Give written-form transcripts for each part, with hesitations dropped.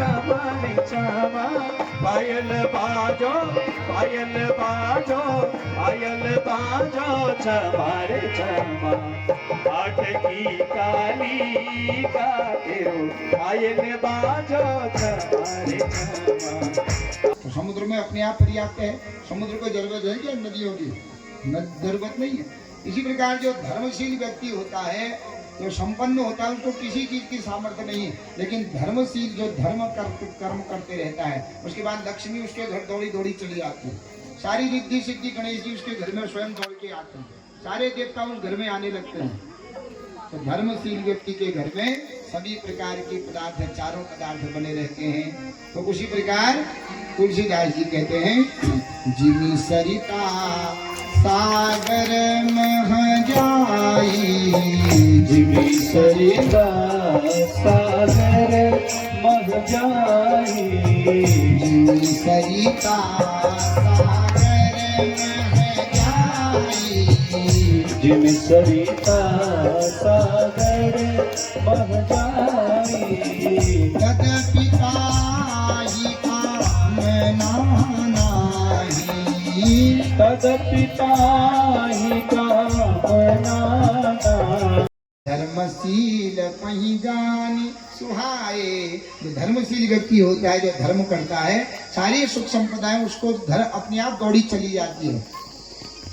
क्षमा रे क्षमा। पायल बाजो पायल बाजो पायल बाजो क्षमा रे क्षमा। आठ की काली का तेरो पायल बाजो क्षमा रे क्षमा। तो समुद्र में अपने आप पर्याप्त है, समुद्र को जरूरत है क्या नदियों की? जरूरत नहीं है। इसी प्रकार जो धर्मशील व्यक्ति होता है, जो संपन्न होता है, उसको किसी चीज की सामर्थ्य नहीं है, लेकिन धर्मशील जो कर्म करते रहता है, उसके बाद लक्ष्मी उसके घर दौड़ी दौड़ी चली आती है। सारी रिद्धि सिद्धि गणेश जी उसके घर में स्वयं दौड़ के आते हैं, सारे देवता उस घर में आने लगते हैं। तो धर्मशील व्यक्ति के घर में सभी प्रकार के पदार्थ, चारों पदार्थ बने रहते हैं। तो उसी प्रकार तुलसीदास जी कहते हैं, जिमी सरिता सागर मह जाई, जिमी सरिता सागर मह जाई, जिमी सरिता सागर मह जाई, जिमी सरिता सागर मह जाई। तदपि ताहि कामना नाहि, तदपि ताहि कामना नाहि। धर्मशील कहीं जानी सुहाए। जो धर्मशील व्यक्ति होता है, जो धर्म करता है, सारी सुख संपदाएं उसको अपने आप दौड़ी चली जाती है।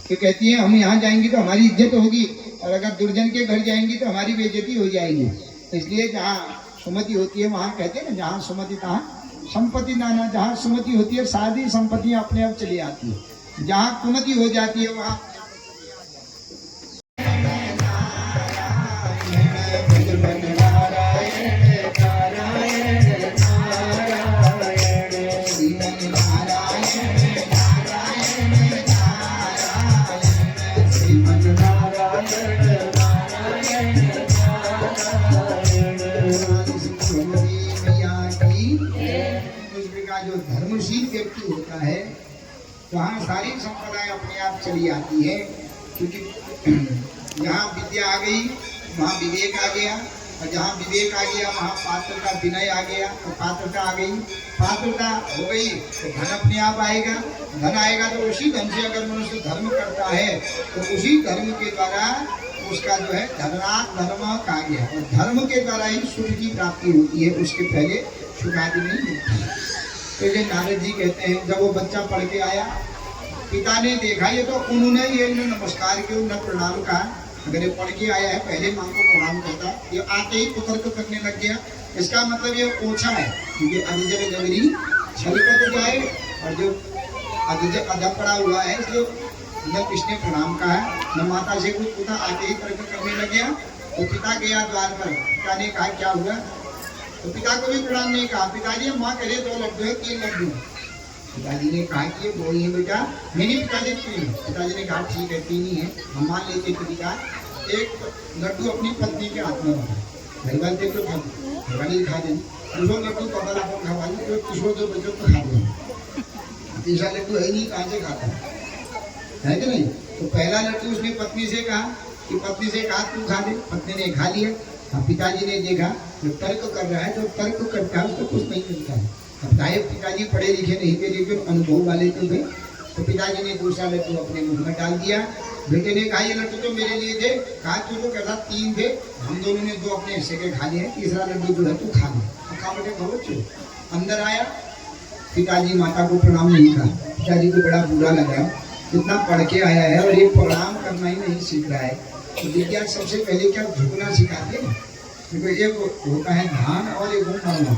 तो कहती है हम यहाँ जाएंगे तो हमारी इज्जत होगी, और अगर दुर्जन के घर जाएंगी तो हमारी बेइज्जती हो जाएगी। इसलिए जहाँ सुमति होती है वहाँ कहते हैं ना, जहाँ सुमति तहाँ संपत्ति नाना। जहाँ सुमति होती है सारी संपत्तियां अपने आप चली आती है, जहाँ कुमति हो जाती है वहाँ जो धर्मशील व्यक्ति होता है वहाँ सारी संपदाएं अपने आप चली आती है। क्योंकि जहाँ विद्या आ गई वहाँ विवेक आ गया, और जहाँ विवेक आ गया वहाँ पात्रता विनय आ गया, तो पात्रता आ गई, पात्रता हो गई तो धन अपने आप आएगा। धन आएगा तो उसी धन से अगर मनुष्य धर्म करता है तो उसी धर्म के द्वारा उसका जो है धर्मात् धर्म कहा गया, और धर्म के द्वारा ही सुख की प्राप्ति होती है, उसके पहले सुख आदि नहीं मिलता है। तो ये नारद जी कहते हैं, जब वो बच्चा पढ़ के आया, पिता ने देखा ये तो उन्होंने ये न नमस्कार क्यों न प्रणाम कहा। अगर ये पढ़ के आया है पहले माँ को प्रणाम करता, ये आते ही कुतर्क करने लग गया। इसका मतलब ये ओछा है, क्योंकि अधजल नगरी छलकत जाए, और जो अधम पड़ा हुआ है इसलिए न किसने प्रणाम कहा, न माता से कुछ पूछा, आते ही तर्क करने लग गया। तो पिता गया द्वार पर, पिता ने कहा क्या हुआ, तो पिता को भी प्रणाम नहीं कहा। पिताजी माँ करे 2 लड्डू है 3 लड्डू। पिताजी ने कहा कि ये 2 ही है बेटा, नहीं पिताजी 3। पिताजी ने कहा ठीक है 3 ही है, हम मान लेते। पिता एक लड्डू अपनी पत्नी के हाथ में रखा, घर वाले तो घर वाले खा दें, दूसरा लड्डू कपड़ा को खा वाले, तो तीसरों जो बच्चों को खा दें। तीसरा लड्डू है नहीं, कहाँ से खाता है कि नहीं। तो पहला लड्डू उसने पत्नी से कहा कि पत्नी से कहा तू खा ले, पत्नी ने खा लिया। अब पिताजी ने देखा जो तर्क कर रहा है, जो तर्क करता है उसको कुछ नहीं मिलता है। अब साहेब पिताजी पढ़े लिखे नहीं थे, लेकिन अनुभव वाले तो थे। तो पिताजी ने दूसरा लड्डू अपने मुंह में डाल दिया। बेटे ने कहा ये लड्डू तो मेरे लिए थे, कहा तू तो कहता 3 थे, हम दोनों ने 2 अपने हिस्से के खा लिए, तीसरा लड्डू जो है तू खा ले। खा बेटे खाओ। अंदर आया, पिताजी माता को प्रणाम नहीं कहा। पिताजी को बड़ा बुरा लगा, इतना पढ़ के आया है और ये प्रणाम करना ही नहीं सीख रहा है। तो विज्ञान सबसे पहले क्या झुकना सिखाते हैं, क्योंकि एक होता है धान और एक मरना।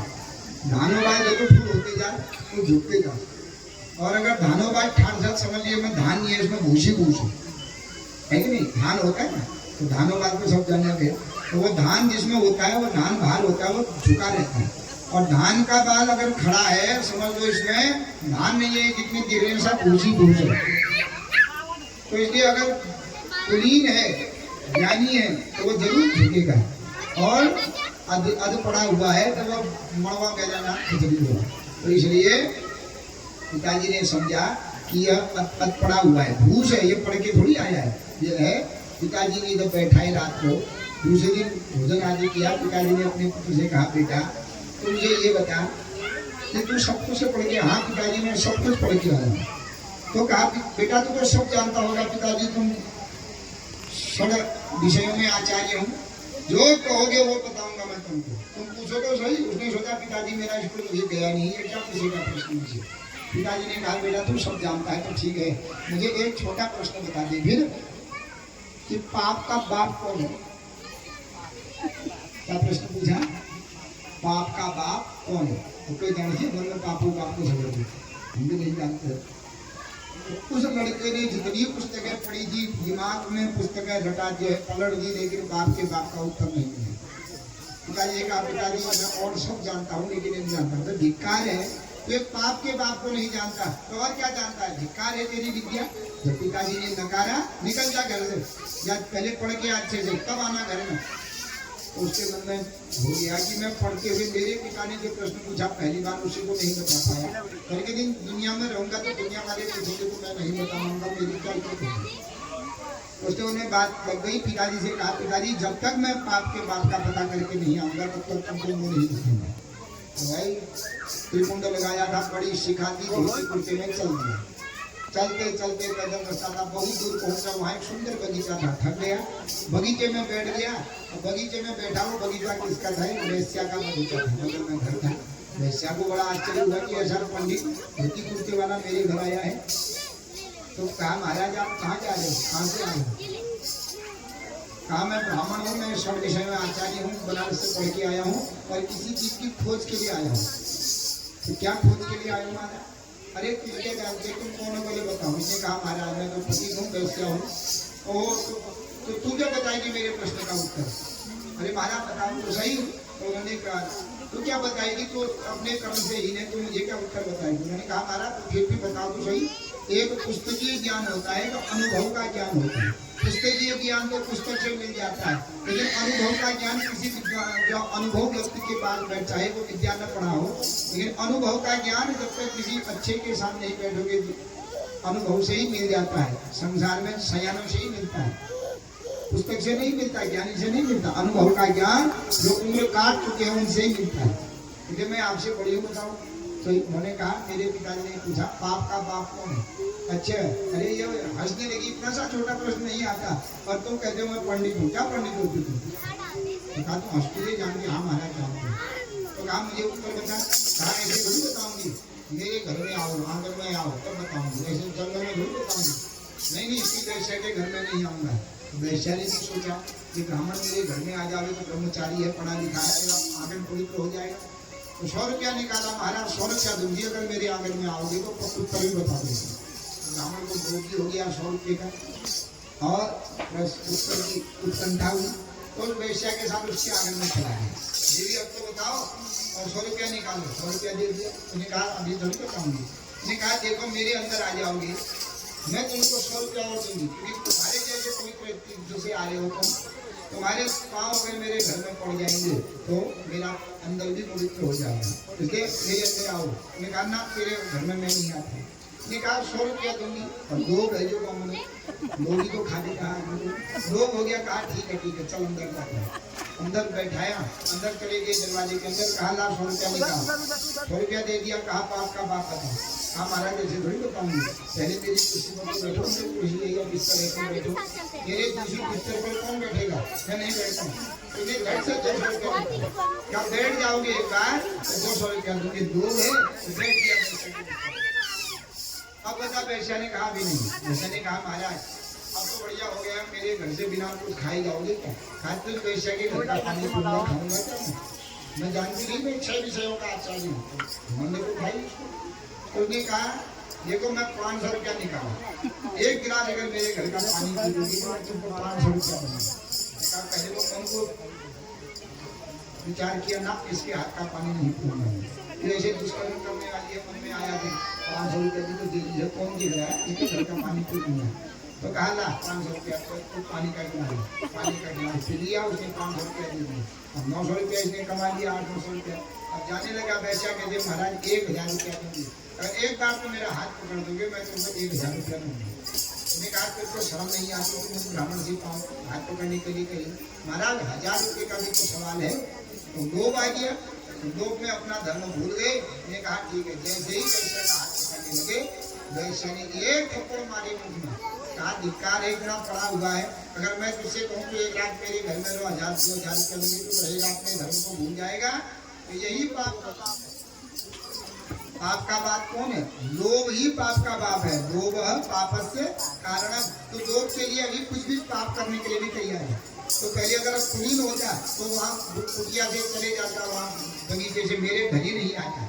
धानोबाज जब फूल होते जाए तो झुकते जाओ, और अगर धानोबाज ठाट साथ समझ लिए मैं धान नहीं है, इसमें भूसी है कि नहीं। धान होता है ना, तो धानोबाज को सब जानते हैं। तो वो धान जिसमें होता है वो धान बाहर होता है, वो झुका रहता है। और धान का बाल अगर खड़ा है समझ लो इसमें धान नहीं है, जितनी दिख रही है सब भूसी है। तो इसलिए अगर कुलीन है, ज्ञानी है, तो वो जरूर झुकेगा। और अध पड़ा हुआ है तो वो मड़वा कह जाना जरूर होगा। तो इसलिए पिताजी ने समझा कि यह अध पड़ा हुआ है, भूस है, ये पढ़ के थोड़ी आया है। ये है पिताजी ने जब बैठाए रात को, दूसरे दिन भोजन आदि किया। पिताजी ने अपने पुत्र से कहा बेटा तुम मुझे ये बता कि तू सब कुछ पढ़ के, हाँ पिताजी मैं सब कुछ पढ़ के आया हूँ। तो कहा बेटा तू तो सब जानता होगा पिताजी, तुम सब विषयों में आचार्य हूँ, जो कहोगे वो बताऊंगा मैं तुमको, तुम पूछो तो सही। उसने सोचा पिताजी मेरा स्कूल मुझे गया नहीं है, क्या पूछेगा प्रश्न मुझे। पिताजी ने कहा बेटा तू सब जानता है तो ठीक है, मुझे एक छोटा प्रश्न बता दे फिर कि पाप का बाप कौन है। क्या प्रश्न पूछा? पाप का बाप कौन है? तो कोई जानते घर में पापू बाप को समझ, हम भी नहीं जानते। उस लड़के ने जितनी पुस्तकें पढ़ी थी, दिमाग में पुस्तकें रटा दी है, पलट दी, लेकिन बाप के बाप का उत्तर नहीं मिला। पिताजी कहा पिताजी मैं और सब जानता हूँ लेकिन नहीं जानता। तो धिक्कार है, तो एक पाप के बाप को नहीं जानता तो और क्या जानता है? धिक्कार है तेरी विद्या। जब पिताजी ने नकारा निकल जा घर से, या पहले पढ़ के अच्छे से तब आना घर में। उसके मन में हो गया कि मैं पढ़ते हुए मेरे पिता ने जो प्रश्न पूछा पहली बार उसी को नहीं बता पाया, कल के दिन दुनिया में रहूंगा तो दुनिया वाले पूछेंगे तो मैं नहीं बताऊंगा, मेरी क्या इज्जत होगी। उसने उन्हें बात लग गई। पिताजी से कहा पिताजी जब तक मैं पाप के बाप का पता करके नहीं आऊंगा तब तक तुमको मुंह नहीं दिखूंगा। तो भाई त्रिकुंड लगाया था, बड़ी सिखाती धोती कुर्ते में चल दिया। चलते चलते कदम रास्ता था, बहुत दूर पहुंचा, वहाँ एक सुंदर बगीचा था। थक गया, बगीचे में बैठ गया। बगीचे में बैठा, वो बगीचा किसका था? वैश्या का बगीचा था, बगल में घर था। वैश्या को बड़ा आश्चर्य हुआ कि ऐसा पंडित धोती कुर्ते वाला मेरे घर आया है। तो कहा महाराज आप कहाँ जा रहे हो, कहाँ से आए हो? कहा मैं ब्राह्मण हूँ, मैं सब विषय में आचार्य हूँ, बनारस से पढ़ के आया हूँ और किसी चीज की खोज के लिए आया हूँ। तो क्या खोज के लिए आया हूँ महाराज? अरे तुझे जानते तुम कौन हो बोले बताओ। उसने कहा महाराज मैं तो पति हूँ, वैश्या हूँ। तो तू क्या बताएगी मेरे प्रश्न का उत्तर? अरे महाराज बताओ तो सही। तो उन्होंने कहा तू क्या बताएगी, तो अपने कर्म से ही ने, तो मुझे क्या उत्तर बताएगी? उन्होंने कहा महाराज तो फिर भी बताओ तो सही। एक पुस्तकीय ज्ञान होता है, तो अनुभव का ज्ञान होता है। पुस्तकीय ज्ञान तो पुस्तक से मिल जाता है, लेकिन अनुभव का ज्ञान किसी जो अनुभव व्यक्ति के पास बैठा है, वो विद्या न पढ़ा हो, लेकिन अनुभव का ज्ञान जब तक किसी अच्छे के साथ नहीं बैठोगे अनुभव से ही मिल जाता है। संसार में सयानों से ही मिलता है, पुस्तक से नहीं मिलता, ज्ञानी से नहीं मिलता। अनुभव का ज्ञान जो उम्र काट चुके हैं उनसे ही मिलता है। क्योंकि मैं आपसे बड़ी हूँ बताऊँ। तो उन्होंने कहा मेरे पिताजी ने पूछा पाप का बाप कौन है? अच्छा अरे ये हंसने लगी, इतना सा छोटा प्रश्न नहीं आता और तुम कहते हो मैं पंडित हूँ। क्या पंडित होती तुम? तो कहा तुम हंसते जानते? हाँ महाराज जानते। तो कहा मुझे उत्तर बता। कहा ऐसे थोड़ी बताऊंगी, मेरे घर में आओ, आंगन में आओ तब बताऊंगी, ऐसे जंगल में थोड़ी बताऊंगी। नहीं इसी वैश्या के घर में नहीं आऊंगा। वैश्या ने सोचा कि ब्राह्मण मेरे घर में आ जावे तो ब्रह्मचारी है, पढ़ा लिखा है, मेरा आंगन पवित्र हो जाएगा। तो 100 रुपया निकाला, महाराज 100 रुपया दूंगी अगर मेरे आंगन में आओगे तो उत्तर भी बता देंगे। ब्राह्मण को भोगी हो गया 100 रुपये का और बस उत्तर की उत्कंठा हुई। तो वैश्या के साथ उसके आंगन में चला गया। देवी अब तो बताओ और 100 रुपया निकालो। 100 रुपया दे दिया। उन्हें कहा अभी थोड़ी बताऊंगी। उन्हें कहा देखो मेरे अंदर आ जाओगे मैं तुमको 100 रुपया और दूंगी, क्योंकि तुम्हारे जैसे पवित्र तीर्थ से आ रहे हो तुम, तुम्हारे पाँव अगर मेरे घर में पड़ जाएंगे तो मेरा अंदर भी पवित्र हो जाएगा, इसलिए मेरे अंदर आओ। उन्हें कहा ना तेरे घर में मैं नहीं आता। उसने कहा 100 रुपया दूंगी और 2 भेजो हमने, 2 तो खा दे। कहा 2 हो गया। कहा ठीक है चल अंदर जाता। अंदर बैठाया, अंदर चले गए दरवाजे के अंदर। कहा ला 100 रुपया निकाल। 100 रुपया दे दिया। कहा पाप का बाप था। हाँ महाराज ऐसे थोड़ी बताऊंगी, पहले मेरी कुर्सी पर बैठो, मेरी कुर्सी लेगा बिस्तर ऐसे बैठो, मेरे दूसरी बिस्तर पर कौन बैठेगा? मैं नहीं बैठता हूँ। क्योंकि घर से 200 रुपया क्या बैठ जाओगे एक बार तो 200 रुपया दूंगे। 2 है तो बैठ गया। अब बता वैश्या ने कहा भी नहीं। वैश्या ने कहा महाराज अब तो बढ़िया हो गया, मेरे घर से बिना कुछ खाए जाओगे क्या? खाते तो वैश्या के घर का पानी पीऊंगा, खाऊंगा क्या? मैं जानती नहीं, मैं 6 विषयों का आचार्य हूँ, मैंने को खाई। उसने कहा देखो मैं 500 रुपया निकाला, एक गिलास अगर मेरे घर का पानी पी लोगी तो मैं तुमको 500 रुपया दूंगा। पहले वो मन को विचार किया ना, इसके हाथ का पानी नहीं पीऊंगा। ऐसे दुष्कर्म करने वाली है, मन में आया कि 500 रुपया भी तो दे दीजिए, कौन दे रहा है, इसके घर का पानी पी लूंगा। तो कहा ला 500 रुपया तो पानी का गिलास, पानी का गिलास पी लिया। उसने 500 रुपया दे दिया। अब 900 रुपया इसने कमा लिया, 800 रुपया। अब जाने लगा वैश्या कहते महाराज 1000 रुपया दूंगी, अगर एक बार तो मेरा हाथ पकड़ दोगे मैं तुमको 1000 रुपया दूंगी। उसने कहा तेरे को शर्म नहीं आती कि मुझे ब्राह्मण जी पाऊँ हाथ पकड़ने के लिए कही? महाराज 1000 रुपये का भी तो सवाल है। तो 2 आ गया। लोग में अपना धर्म भूल गए। ने कहा ठीक है। जैसे ही वैश्य का हाथ पकड़ने लगे, वैश्य ने एक थप्पड़ मारे मुंह में। कहा धिक्कार है, इतना पड़ा हुआ है, अगर मैं तुझसे कहूँ कि एक रात मेरे घर में 1000 2000 रुपये लेंगे तो रहेगा, अपने धर्म को भूल जाएगा। तो यही पाप का बाप कौन है? लोभ ही पाप का बाप है। लोभ पापस्य कारण। तो लोभ के लिए अभी कुछ भी पाप करने के लिए भी तैयार है। तो पहले अगर कुलीन हो जाए तो वहाँ कुटिया से चले जाता, वहाँ बगीचे से मेरे घर ही नहीं आता।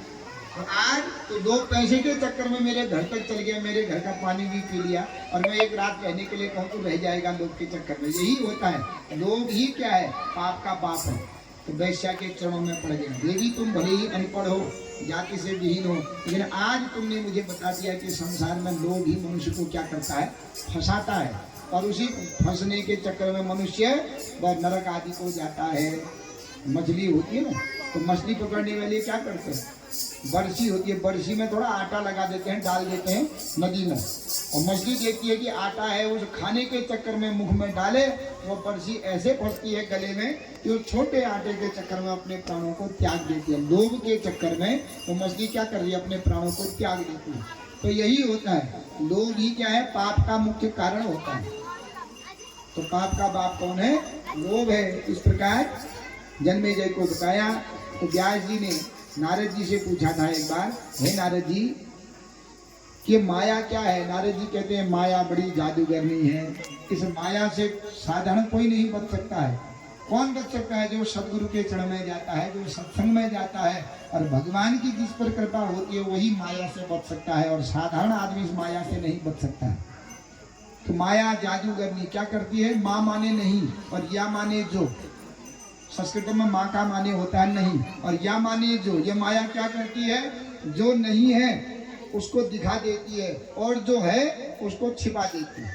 तो आज तो लोग पैसे के चक्कर में मेरे घर तक चल गया, मेरे घर का पानी भी पी लिया, और मैं एक रात रहने के लिए कहूँ तो रह जाएगा लोग के चक्कर में। यही होता है। लोग ही क्या है? पाप का बाप है। तो वैश्या के चरणों में पड़ गया। देवी तुम भले ही अनपढ़ हो, जाति से विहीन हो, लेकिन आज तुमने मुझे बता दिया कि संसार में लोग ही मनुष्य को क्या करता है? फंसाता है। और उसी फंसने के चक्कर में मनुष्य वह नरक आदि को जाता है। मछली होती है ना, तो मछली पकड़ने वाले क्या करते हैं? बरसी होती है, बरसी में थोड़ा आटा लगा देते हैं, डाल देते हैं नदी में, और मछली देखती है कि आटा है, उस खाने के चक्कर में मुंह में डाले, वो बरसी ऐसे फंसती है गले में कि वो छोटे आटे के चक्कर में अपने प्राणों को त्याग देती है। लोभ के चक्कर में वो मछली क्या कर रही है? अपने प्राणों को त्याग देती है। तो यही होता है। लोभ ही क्या है? पाप का मुख्य कारण होता है। तो पाप का बाप कौन है? लोभ है। इस प्रकार जन्मेजय को बताया। तो व्यास जी ने नारद जी से पूछा था एक बार, हे नारद जी, कि माया क्या है? नारद जी कहते हैं माया बड़ी जादूगरनी है। इस माया से साधारण कोई नहीं बच सकता है। कौन बच सकता है? जो सदगुरु के चरण में जाता है, जो सत्संग में जाता है, और भगवान की जिस पर कृपा होती है वही माया से बच सकता है, और साधारण आदमी इस माया से नहीं बच सकता है। तो माया जादूगरनी क्या करती है? माँ माने नहीं, और या माने जो। संस्कृत में माँ का माने होता है नहीं, और या माने जो। ये माया क्या करती है? जो नहीं है उसको दिखा देती है, और जो है उसको छिपा देती है।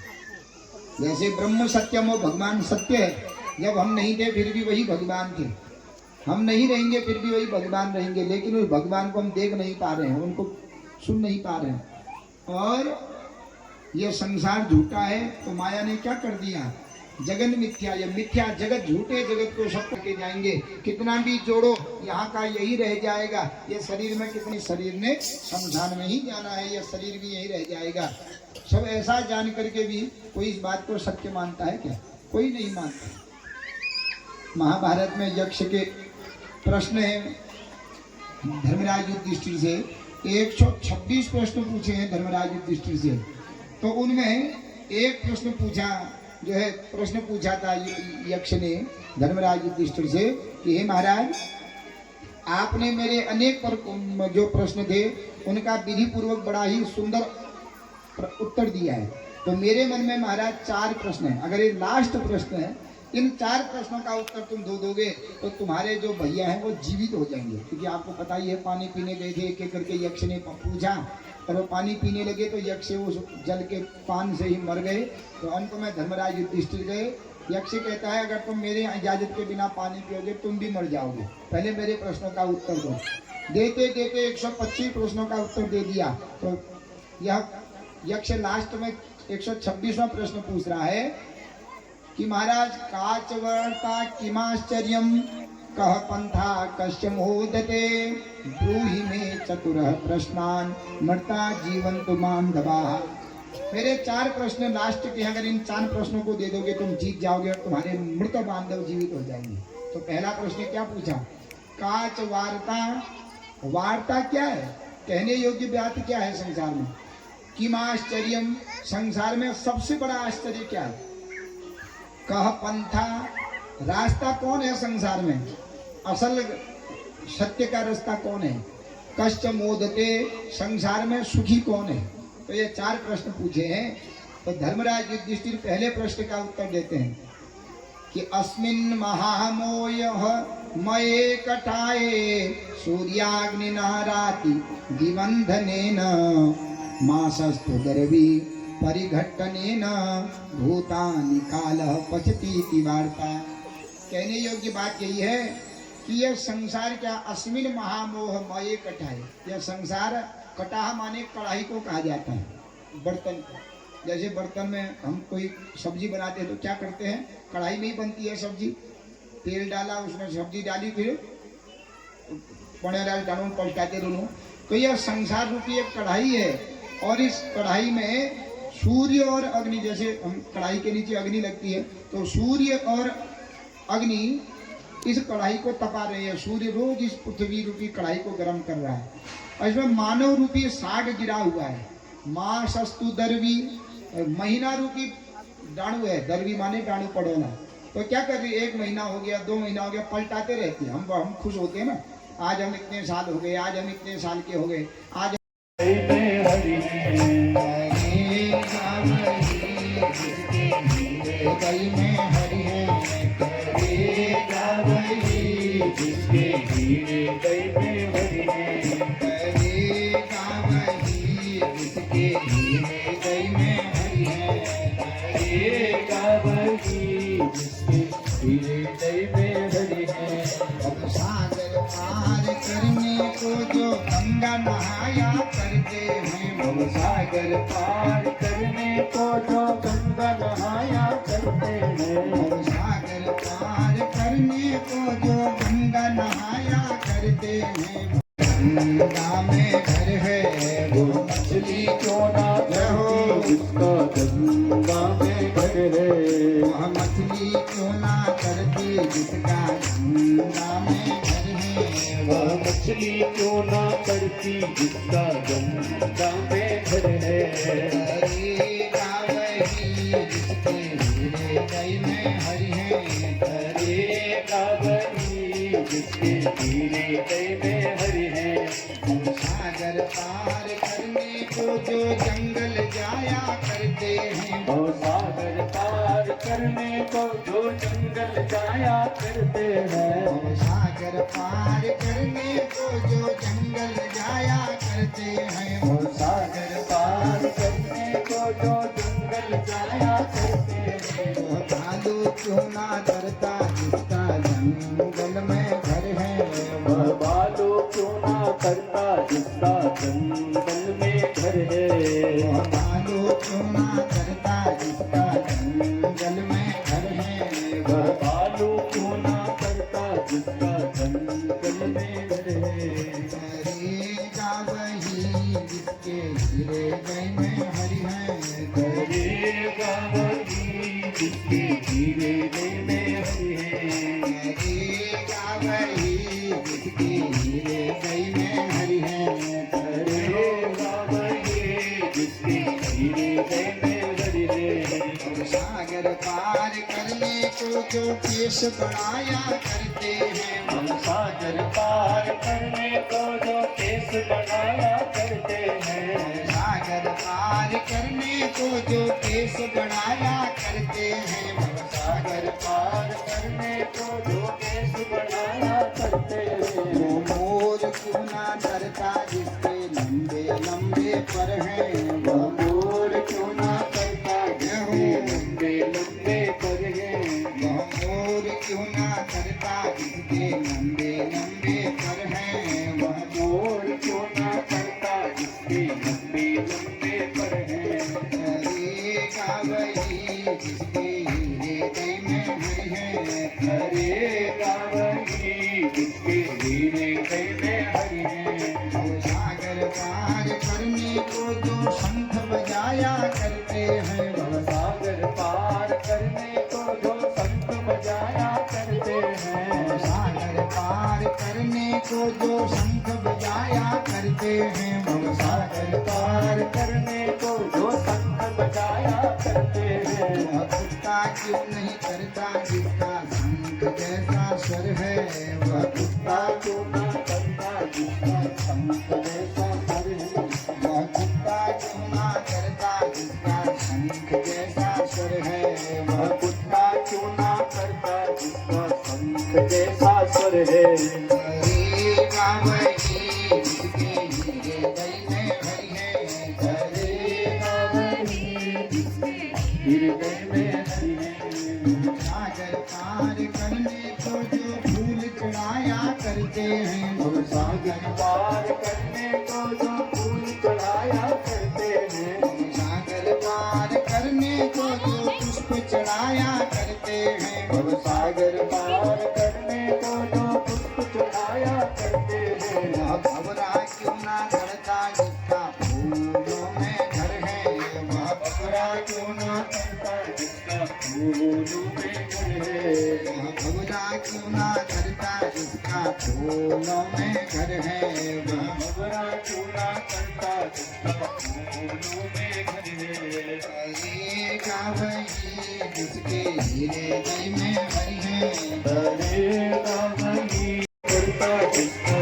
जैसे ब्रह्म सत्यम और भगवान सत्य है। जब हम नहीं थे फिर भी वही भगवान थे, हम नहीं रहेंगे फिर भी वही भगवान रहेंगे, लेकिन उस भगवान को हम देख नहीं पा रहे हैं, उनको सुन नहीं पा रहे हैं। और ये संसार झूठा है। तो माया ने क्या कर दिया? जगन मिथ्या, ये मिथ्या जगत, झूठे जगत को सब करके जाएंगे। कितना भी जोड़ो यहाँ का यही रह जाएगा। ये शरीर में कितने, शरीर ने शमशान में ही जाना है, ये शरीर भी यही रह जाएगा। सब ऐसा जान करके भी कोई इस बात को सत्य मानता है क्या? कोई नहीं मानता। महाभारत में यक्ष के प्रश्न है धर्मराज युधिष्ठिर से। 126 प्रश्न पूछे हैं धर्मराज युधिष्ठिर से। तो उनमें एक प्रश्न पूछा, जो है प्रश्न पूछा था यक्ष ने धर्मराज युधिष्ठिर से कि हे महाराज, आपने मेरे अनेक जो प्रश्न थे उनका विधि पूर्वक बड़ा ही सुंदर उत्तर दिया है। तो मेरे मन में महाराज 4 प्रश्न हैं। अगर ये लास्ट प्रश्न है, इन 4 प्रश्नों का उत्तर तुम दोगे तो तुम्हारे जो भैया हैं वो जीवित हो जाएंगे। क्योंकि आपको पता ही है, पानी पीने गए थे, एक एक करके यक्ष ने पूछा, और वो पानी पीने लगे तो यक्ष उस जल के पान से ही मर गए। तो अंत में धर्मराज युधिष्ठिर गए। यक्ष कहता है, अगर तुम मेरे इजाजत के बिना पानी पियोगे तुम भी मर जाओगे, पहले मेरे प्रश्नों का उत्तर दो। देते देते 125 प्रश्नों का उत्तर दे दिया। तो यह यक्ष लास्ट में 126वां प्रश्न पूछ रहा है कि महाराज, काचवर्ता किमाश्चर्यम कह पंथा कश्य मोदते ब्रूहि में चतुरः प्रश्नान मृता जीवंतु मांधवा। मेरे 4 प्रश्न लास्ट के, अगर इन 4 प्रश्नों को दे दोगे तुम जीत जाओगे, और तुम्हारे मृत बांधव जीवित हो जाएंगे। तो पहला प्रश्न क्या पूछा? काच वार्ता, वार्ता क्या है? कहने योग्य बात क्या है संसार में? किम आश्चर्यम, संसार में सबसे बड़ा आश्चर्य क्या है? कह पंथा, रास्ता कौन है संसार में? असल सत्य का रास्ता कौन है? कश्च मोदते, संसार में सुखी कौन है? तो ये 4 प्रश्न पूछे हैं। तो धर्मराज युधिष्ठिर पहले प्रश्न का उत्तर देते हैं कि अस्मिन् महामोयः मये कटाये सूर्याग्निना राति दिवंधनेन मासस्तु गर्वी परिघट्टनेन भूतानि कालः पचतीति वार्ता। कहने योग्य बात यही है कि यह संसार क्या, अस्मिन महामोह मये कटाये, यह संसार, कटाह माने कढ़ाई को कहा जाता है, बर्तन को। जैसे बर्तन में हम कोई सब्जी बनाते हैं तो क्या करते हैं? कढ़ाई में ही बनती है सब्जी। तेल डाला, उसमें सब्जी डाली, फिर पौनेलाल टाणू पलटाते दोनों। तो यह संसार रूपी एक कढ़ाई है और इस कढ़ाई में सूर्य और अग्नि, जैसे हम कढ़ाई के नीचे अग्नि लगती है तो सूर्य और अग्नि इस कढ़ाई को तपा रहे हैं। सूर्य रोज इस पृथ्वी रूपी कढ़ाई को गर्म कर रहा है और इसमें मानव रूपी साग गिरा हुआ है। माँ सस्तु दरवी, महीना रूपी डाणु है। दरवी माने डाणु पड़ोना। तो क्या कर रही है, 1 महीना हो गया, 2 महीना हो गया, पलटाते रहती है। हम खुश होते हैं ना, आज हम इतने साल हो गए, आज हम इतने साल के हो गए, आज गई में हरि है जिसके हीरे गई में हरि है, करेगा वही जिसके हीरे गई में हरि है, करेगा वही जिसके हीरे गई में हरि है। अब सागर पार करने को जो गंगा नहाया करते हैं, भव सागर पार करने को जो गंगा नहाया करते हैं, भव सागर पार करने को जो गंगा नहाया करते हैं। गंगा में घर है वो मछली क्यों ना रहो जिसका गंगा में घर है, वह मछली क्यों ना करती जिसका गंगा में घर है, वह मछली क्यों ना करती जिसका गंगा में घर है। करेगा वही जिसके हीरे गई में हरि है, करेगा वही जिसके हीरे गई में हरि है। सागर पार करने को जो जंगल जाया करते हैं, और सागर पार करने को जो जंगल जाया करते हैं, सागर पार करने को जो जंगल जाया करते हैं, और सागर पार करने को जो जंगल जाया करते हैं, वो भालू क्यों ना डरता जिसका जंगल में घर है, वह बालू क्यों ना करता जिसका जंगल में घर है, वो भालू क्यों ना डरता जिसका जंगल में घर है, वह बालू क्यों ना करता जिसका जंगल में घर है। करेगा वही जिसके हीरे गई में हरि है, करेगा वही जिसके हीरे गई में हरि है, करेगा वही जिसके हीरे गई में हरि है, करेगा वही जिसके हीरे गई में हरि है। सागर पार करने को जो केश बढ़ाया करते हैं, हम सागर पार करने को जो केस बढ़ाया करते हैं, सागर पार करने को जो केस बढ़ाया करते हैं, सागर पार करने को जो केस बढ़ाया करते हैं, वो मोर क्यों ना डरता जिसके लंबे लंबे पर हैं, वह मोर क्यों ना करता जिसके लंबे लंबे पर हैं, वह मोर क्यों ना करता जिसके लंबे लंबे पर हैं, वह मोर क्यों ना करता जिसके लंबे लंबे पर हैं, करेगा वही जिसके हीरे गई में हरि है, करेगा वही जिसके हीरे गई में हरि है। सागर पार करने को जो शंख बजाया करते हैं, सागर पार करने को जो शंख बजाया करते हैं, सागर पार करने को जो शंख बजाया करते हैं, सागर पार करने को जो शंख बजाया करते हैं, वह कुत्ता क्यों नहीं करता जिसका शंख जैसा स्वर है, वह कुत्ता क्यों ना करता जिसका शंख जैसा स्वर है, वह कुत्ता क्यों ना करता जिसका शंख जैसा स्वर है, वह कुत्ता क्यों ना करता जिसका शंख जैसा स्वर है। करेगा वही जिसके हीरे गई में हरि है, करेगा वही जिसके हृदय में हरि है। सागर पार करने को जो फूल चढ़ाया करते हैं, और सागर पार करने को जो फूल चढ़ाया करते हैं, सागर पार करने को जो पुष्प चढ़ाया करते हैं, और सागर पार करने को जो पुष्प चढ़ाया करते हैं, करता जिसका फूलों में घर है वह भवरा क्यों ना करता जिसका फूलों में घर है वह भवरा क्यों ना करता जिसका फूलों में घर है वह भवरा क्यों ना करता जिसका फूलों में घर है करेगा वही जिसके हृदय में हरि है करेगा वही करता जिसका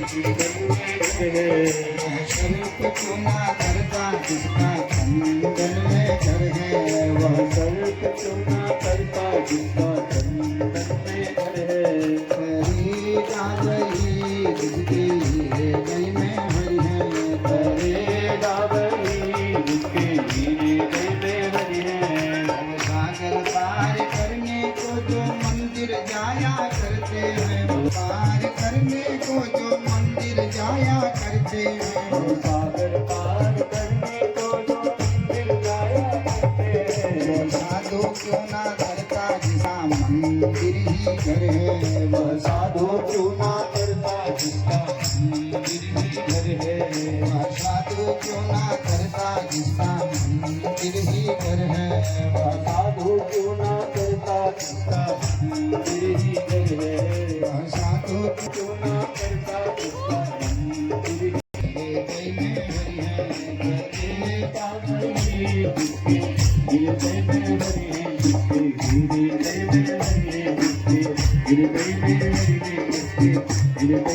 जीवन में घर है सर्प क्यों ना करता जिसका चंदन में घर है वह सर्प क्यों ना करता जिसका चंदन में घर है करेगा वही जिसके हृदय में हरि है करेगा वही जिसके हृदय में हरि है सागर पार करने को जो मंदिर जाया करते हैं पार करने को जो मंदिर जाया करते हैं सागर पार करने को जो मंदिर जाया करते हैं वो साधु क्यों ना करता जिसका मंदिर ही घर है वह साधु क्यों ना करता जिसका मंदिर ही घर है वह साधु क्यों ना करता जिसका मंदिर ही घर है वह साधु क्यों ना करता जिसका मंदिर ही घर है वह साधु क्यों ना करता जिसका मंदिर ही हृदय में हरि है करेगा वही जिसके हृदय में हरि है जिसके हृदय में हरि है जिसके हृदय में हरि है जिसके हृदय में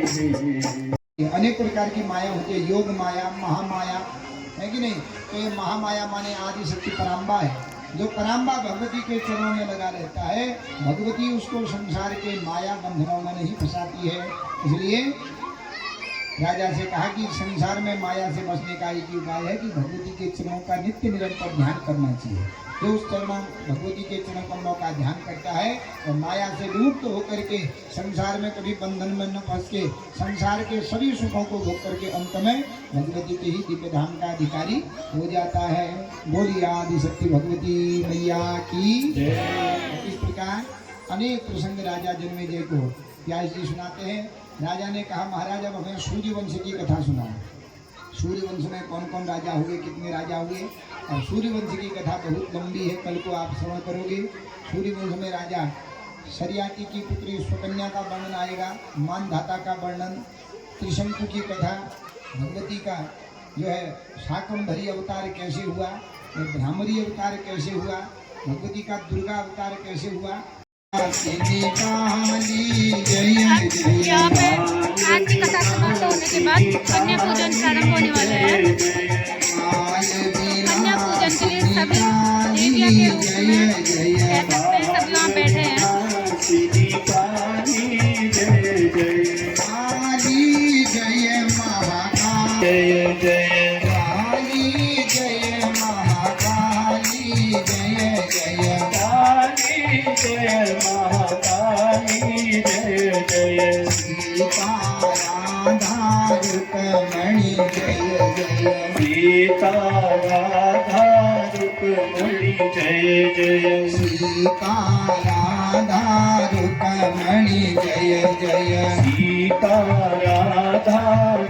हरि है अनेक प्रकार की माया होती है योग माया महामाया है कि नहीं तो ये महामाया माने आदि शक्ति पराम्बा है जो पराम्बा भगवती के चरणों में लगा रहता है भगवती उसको संसार के माया बंधनों में नहीं फंसाती है इसलिए राजा से कहा कि संसार में माया से बचने का एक ही उपाय है कि भगवती के चरणों का नित्य निरंतर ध्यान करना चाहिए जो उस चरणों भगवती के चरण कमलों का ध्यान करता है और माया से मुक्त होकर के संसार में कभी बंधन में न फंस के संसार के सभी सुखों को भोग करके अंत में भगवती के ही दिव्य धाम का अधिकारी हो जाता है बोलिए आदि शक्ति भगवती मैया की इस प्रकार अनेक प्रसंग राजा जन्मेजय को व्यास जी सुनाते हैं राजा ने कहा महाराज अब हमें सूर्यवंश की कथा सुनाओ सूर्यवंश में कौन कौन राजा हुए कितने राजा हुए और सूर्यवंश की कथा बहुत लंबी है कल को आप श्रवण करोगे सूर्यवंश में राजा शरियाती की पुत्री सुकन्या का वर्णन आएगा मानधाता का वर्णन त्रिशंकु की कथा भगवती का जो है शाकंभरी अवतार कैसे हुआ और भ्रामरी अवतार कैसे हुआ भगवती का दुर्गा अवतार कैसे हुआ यहाँ पे आज की कथा समाप्त होने के बाद कन्या पूजन प्रारंभ होने वाले हैं। कन्या पूजन के लिए सभी देविया के रूप में कह सकते हैं सभी वहाँ बैठे हैं। जय जय जय महाकाली जय जय सीता राधा रुक्मणी जय जय सीता राधा रुक्मणी जय जय सीता राधा रुक्मणी जय जय सीता राधा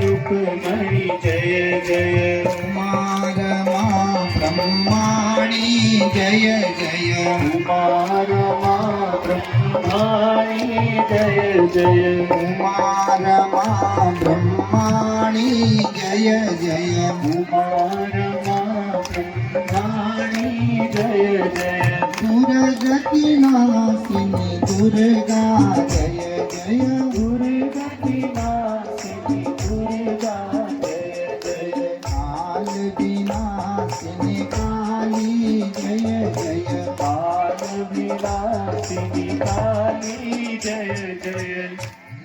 रुक्मणी जय जय कुमार माँ ब्रह्माणी जय जय कुमार माँ ब्रह्माणी जय जय कुमार माँ ब्रह्माणी जय जय कुमार माँ ब्रह्माणी जय जय दुर्गति नाशिनी दुर्गा जय जय दुर्गति नाशिनी दुर्गा जय जय काल विनाशिनी काली जय जय काल विनाशिनी काली जय जय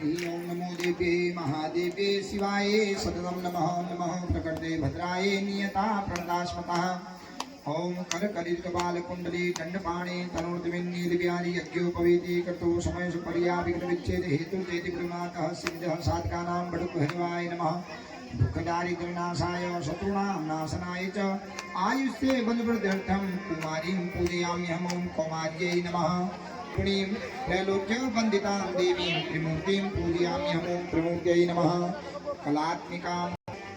ओम नमो देवे महादेवे शिवाय सततं नमः नमः प्रकृते भद्राय नियता प्रणदास्मतः ओम करकलितबालकुण्डली दण्डपाणे तनोर्दिविन्नीलव्यानि यज्ञोपवीति कर्तो समय सुपर्याविघ्नविच्छेद हेतु चेति प्रमातः सिद्धः साधकानां बडुकहरिवाय नमः दुःखदारिद्र्यनाशाय शत्रूणां नाशनाय च आयुष्ये बलवृद्ध्यर्थं कुमारीं पूजयाम्यहम् ओं कौमार्यै नमः पुणीं त्रैलोक्यवन्दितां देवीं त्रिमूर्तिं पूजयाम्यहम् ओं त्रिमूर्त्यै नमः कलात्मिकां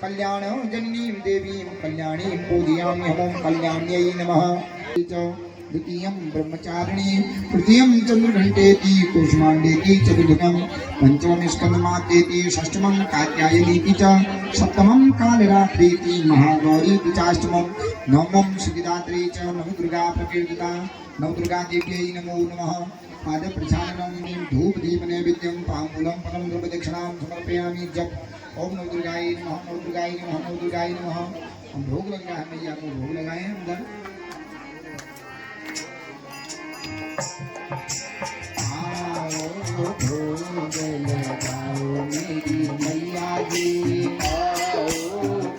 कल्याणं जननीं देवीं कल्याणीं पूजयामि अहं कल्याण्यै नमः। द्वितीयं ब्रह्मचारिणी तृतीयं चंद्रघंटेति कुसुमाण्डेति चतुर्थं पंचमं स्कंदमातेति षष्ठमं कात्यायनीति च सप्तमं कालरात्रीति महागौरीति चाष्टमं नवमं सिद्धिदात्री च नवदुर्गा प्रकीर्तिता नवदुर्गा देव्यै नमो नमः। पाद प्रक्षालनं धूप दीप नैवेद्यं ताम्बूलं फलं द्रव्यदक्षिणां समर्पयामि। जप ओम नवदुर्गायै नमः नवदुर्गायै नमः नवदुर्गायै नमः। हम भोग लग रहा है, मैया को भोग लगाए हैं अंदर। आओ भोग लगाओ मेरी मैया जी, आओ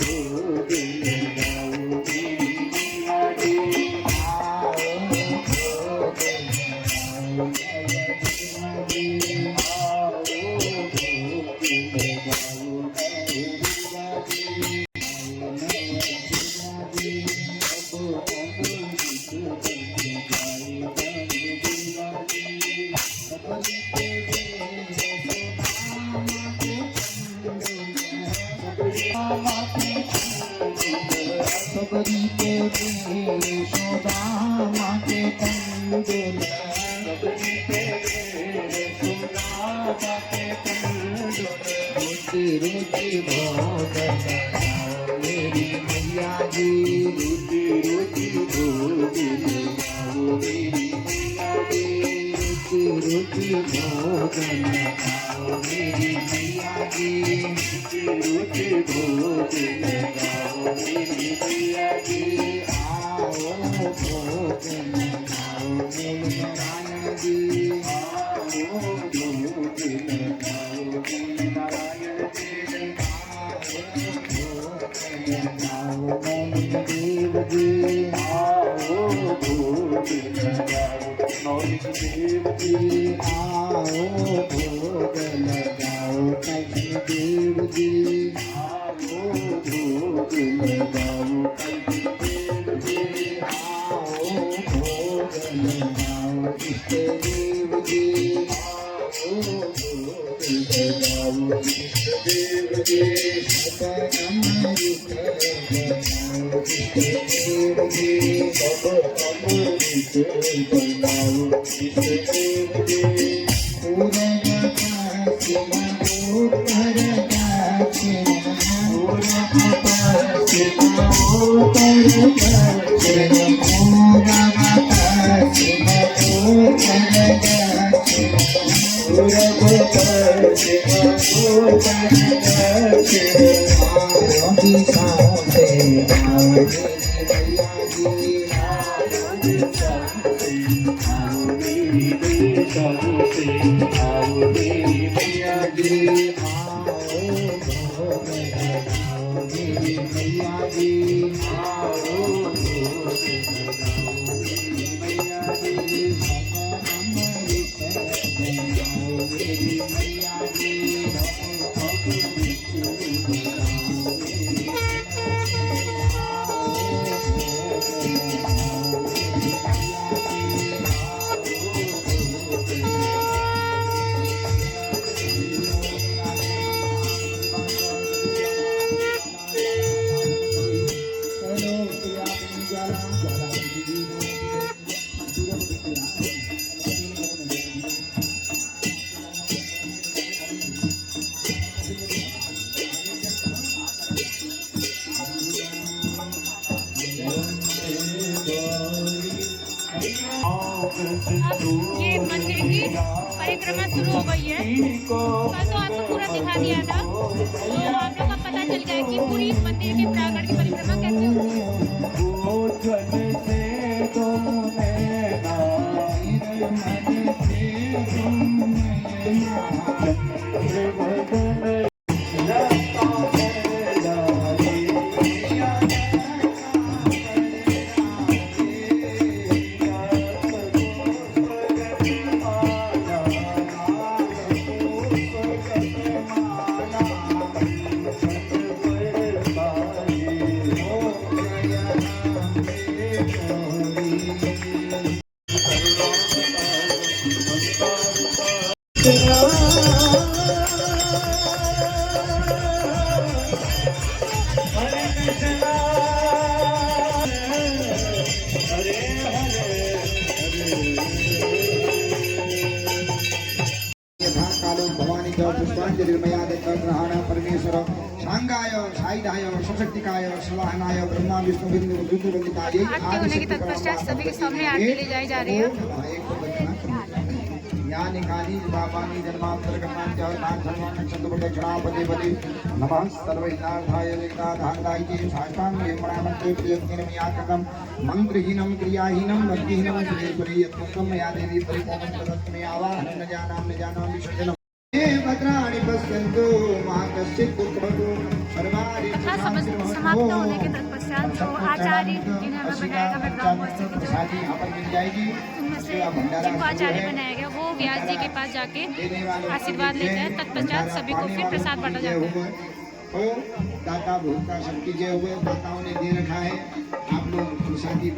भोग लगाओ मेरी मैया जी, आओ भोग लगाओ मैया जी, आओ भोग लगाओ मैया जी, सबरी के यशोदा माँ के तंदुल, सबरी के यशोदा माँ के तंदुल, रोटी रोटी भोग लगाओ मेरी मैया जी, रोटी रोटी भोग लगाओ मेरी मैया जी, रोटी रोटी भोग लगाओ मेरी मैया जी, रोटी रोटी भोग लगाओ मेरी मैया जी, आओ भोग लगाओ मूल नारायण जी, आओ भोग लगाओ मूल नारायण जी, आओ भोग लगाओ मौलिक देव जी, आओ भोग लगाओ मौलिक देव जी, आओ भोग लगाओ कृष्ण देव जी, आओ भोग लगाओ कृष्ण देव जी, आओ भोग लगाओ इष्ट देव जी, आओ भोग लगाओ इष्ट देव जी, सब अमृत बनाओ इष्ट देव जी, सब अमृत बनाओ इष्ट देव जी, पूरब पश्चिम उत्तर दक्षिण, पूरब पश्चिम उत्तर दक्षिण, पूरब पश्चिम उत्तर दक्षिण, पूरब पश्चिम उत्तर दक्षिण, चारों दिशाओं से आओ मेरी मैया जी, चारों दिशाओं से आओ मेरी दिशाओं से आओ मेरी मैया जी, आओ भोग लगाओ मेरी मैया जी, आओ भोग लगाओ मेरी मैया जी, सब अमृत बनाओ मेरी मैया जी, सब अमृत बनाओ मेरी अब ये मंदिर की परिक्रमा शुरू हो गई है। कल तो आपको पूरा दिखा दिया था, तो आप लोग को पता चल गया कि पूरी मंदिर के प्रांगण की परिक्रमा कैसे होती है। Oh पुष्पांजलिर्मया दत्तग्रहाण परमेश्वर सांगाय साइदाय सशक्तिकाय सवाहनाय ब्रह्मा विष्णु बिंदु रुद्रवंदिताय आरती होने के तत्पश्चात सभी के सामने आरती ले जाई जा रही है। यानि कानि पापानि जन्मांतर कर्माणि च तान् सर्वान् नक्षत्र प्रदक्षिणां पदे पदे नमः सर्वैकार्थाय लिङ्गाधान्ताय च साष्टाङ्गे प्रणामन्ते प्रियज्ञेनमया कृतं मन्त्रहीनं क्रियाहीनं भक्तिहीनं सुरेश्वरी यत्पुत्रं मया देवी परिपूर्णं तदस्मै आवाहनं न जानामि विसर्जनम् हे भद्राणि पश्यन्तु मा कश्चित् दुःखभगो सर्वाणि समाप्त होने के तत्पश्चात जो आचार्य जिन्हें हमें बनाया गया बैकग्राउंड वॉइस प्रसाद यहाँ पर मिल जाएगी। उनमें से जिनको आचार्य बनाया गया वो व्यास जी के पास जाके आशीर्वाद लेते हैं। तत्पश्चात सभी को फिर प्रसाद बांटा जाता है। तो दाता भोग का सबकी जय हुए, दाताओं ने दे रखा है, आप लोग प्रसादी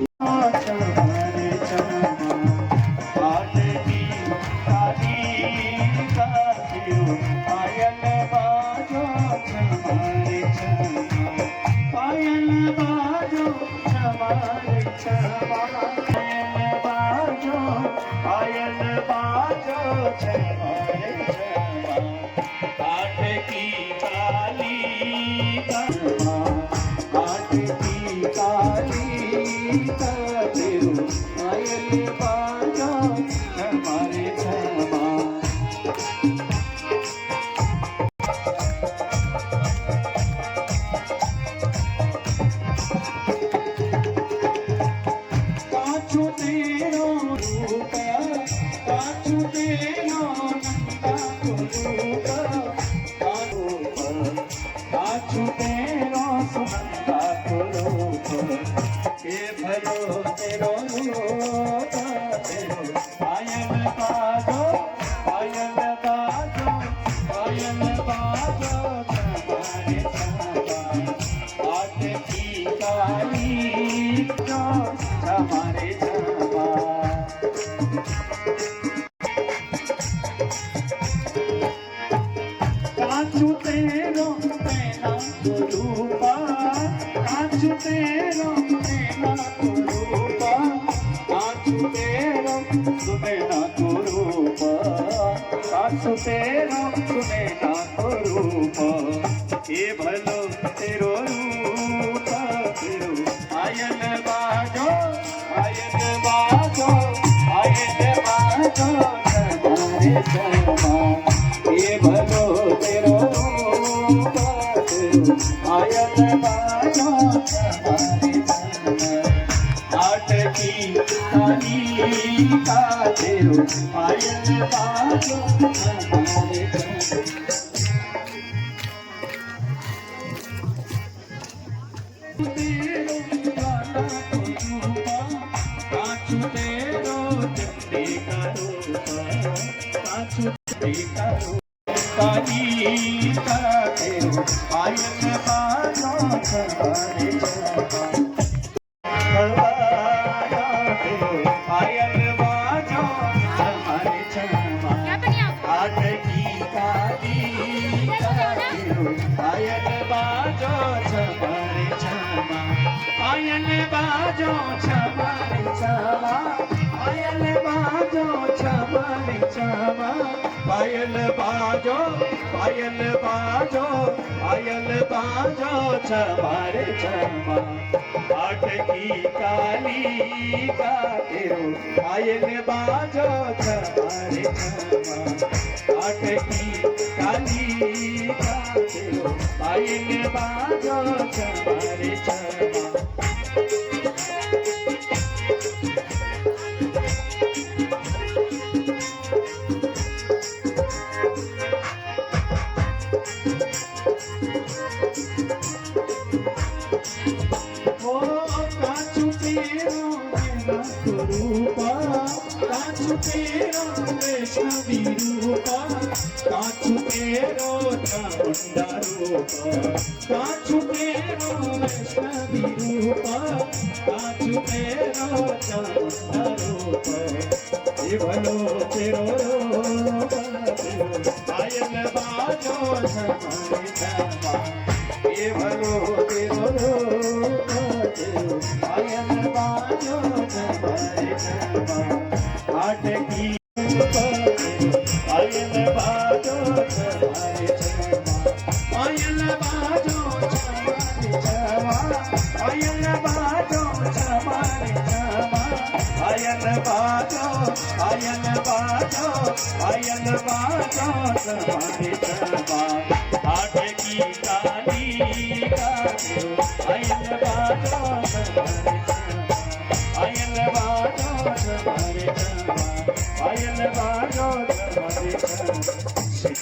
आयन बाजो बाजो छमारे छमा आयल बाजो छमारे छमा आयल बाजो छमारे छमा आठ की काली काजो आयल बाजो छमारे छमा आयल बाजो छमारे छमा आयल बाजो छमारे छमा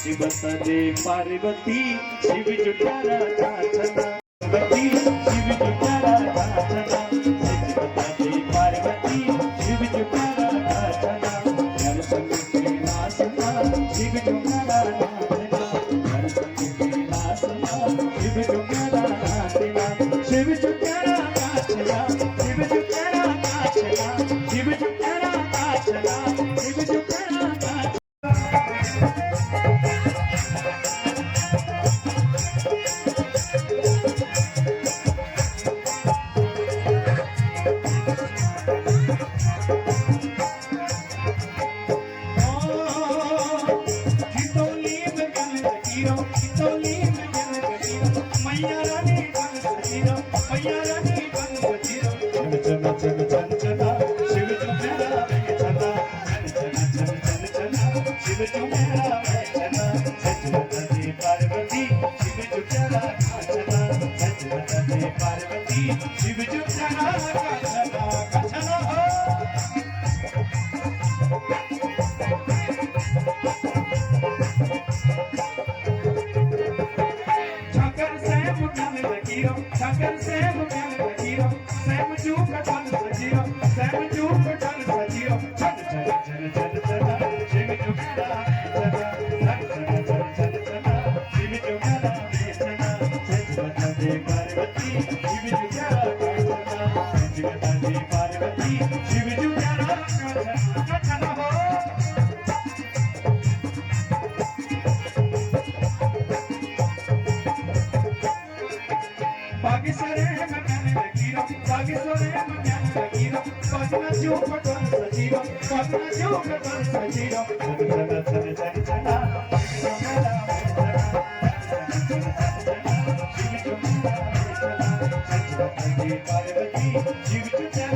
शिव बसले पार्वती शिव जुटारा काचना पार्वती शिव जुटारा काचना शिव बसले पार्वती शिव जुटारा काचना हर संग के नाचना शिव जुटारा नाचना हर संग के नाचना शिव जुटारा नाचना शिव जुटारा काचना शिव जुटारा काचना शिव जुटारा काचना शिव जुटारा काचना मैया रानी बन सजीरो मैया रानी बन सजीरो चन चन चन चना शिव चुमेरा मैं चना चन चन चन चना शिव चुमेरा मैं चना सजनती पार्वती शिव चुमेरा काचना सजनती पार्वती शिव चुमेरा काचना काचना हो Chakar Sam Gal Sajiro, Sam Ju Katal Sajiro, Sam Ju Katal Sajiro, Chan Chan Chan Chan Chan, Shiv Ju Kara Chana, Chan Chan Chan Chan Chan, Shiv Ju Kara Chana, Sajnati Parvati, Shiv Ju Kara Chana, Sajnati Parvati, Shiv Ju Kara Chana ho. Bagisore magane lagiro, bagisore magane lagiro, bagna jo patal sajiro, bagna jo patal sajiro, chana chana chana chana, shiv chumara chana, shiv chumara chana, Parvati, shiv chumara